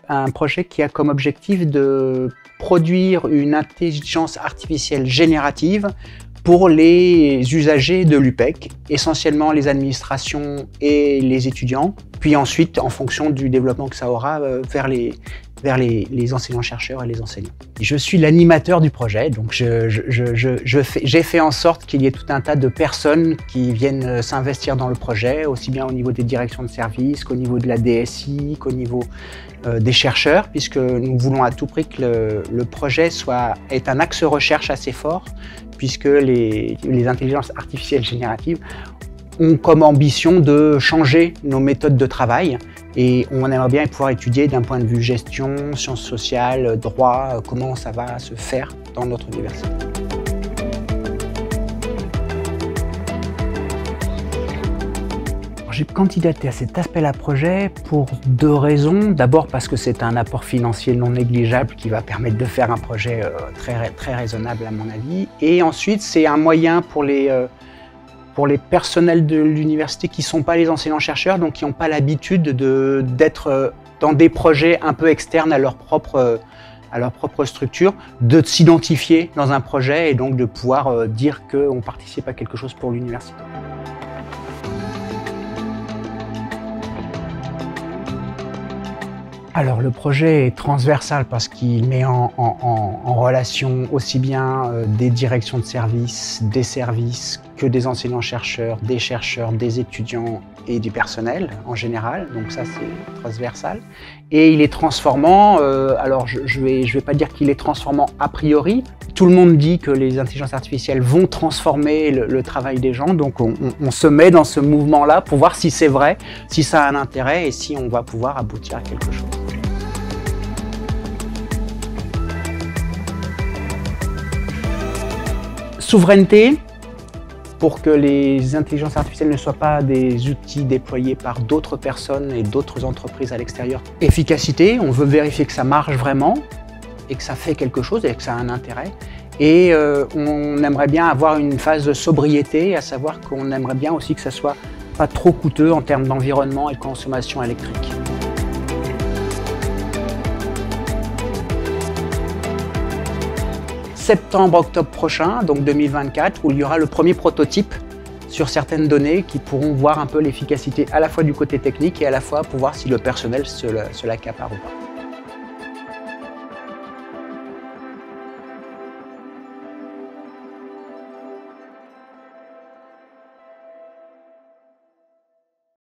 un projet qui a comme objectif de produire une intelligence artificielle générative pour les usagers de l'UPEC, essentiellement les administrations et les étudiants, puis ensuite, en fonction du développement que ça aura, vers les enseignants-chercheurs et les enseignants. Je suis l'animateur du projet, donc j'ai fait en sorte qu'il y ait tout un tas de personnes qui viennent s'investir dans le projet, aussi bien au niveau des directions de service qu'au niveau de la DSI, qu'au niveau des chercheurs, puisque nous voulons à tout prix que le projet ait un axe recherche assez fort, puisque les intelligences artificielles génératives ont comme ambition de changer nos méthodes de travail et on aimerait bien pouvoir étudier d'un point de vue gestion, sciences sociales, droit, comment ça va se faire dans notre université. J'ai candidaté à cet aspect-là projet pour deux raisons. D'abord parce que c'est un apport financier non négligeable qui va permettre de faire un projet très raisonnable à mon avis. Et ensuite, c'est un moyen pour les personnels de l'université qui ne sont pas les enseignants-chercheurs, donc qui n'ont pas l'habitude d'être dans des projets un peu externes à leur propre structure, de s'identifier dans un projet et donc de pouvoir dire qu'on participe à quelque chose pour l'université. Alors le projet est transversal parce qu'il met en relation aussi bien des directions de services, des services que des enseignants-chercheurs, des étudiants et du personnel en général, donc ça c'est transversal. Et il est transformant, alors je vais pas dire qu'il est transformant a priori, tout le monde dit que les intelligences artificielles vont transformer le travail des gens, donc on se met dans ce mouvement-là pour voir si c'est vrai, si ça a un intérêt et si on va pouvoir aboutir à quelque chose. Souveraineté, pour que les intelligences artificielles ne soient pas des outils déployés par d'autres personnes et d'autres entreprises à l'extérieur. Efficacité, on veut vérifier que ça marche vraiment et que ça fait quelque chose et que ça a un intérêt. Et on aimerait bien avoir une phase de sobriété, à savoir qu'on aimerait bien aussi que ça soit pas trop coûteux en termes d'environnement et de consommation électrique. Septembre-octobre prochain, donc 2024, où il y aura le premier prototype sur certaines données qui pourront voir un peu l'efficacité à la fois du côté technique et à la fois pour voir si le personnel se l'accapare ou pas.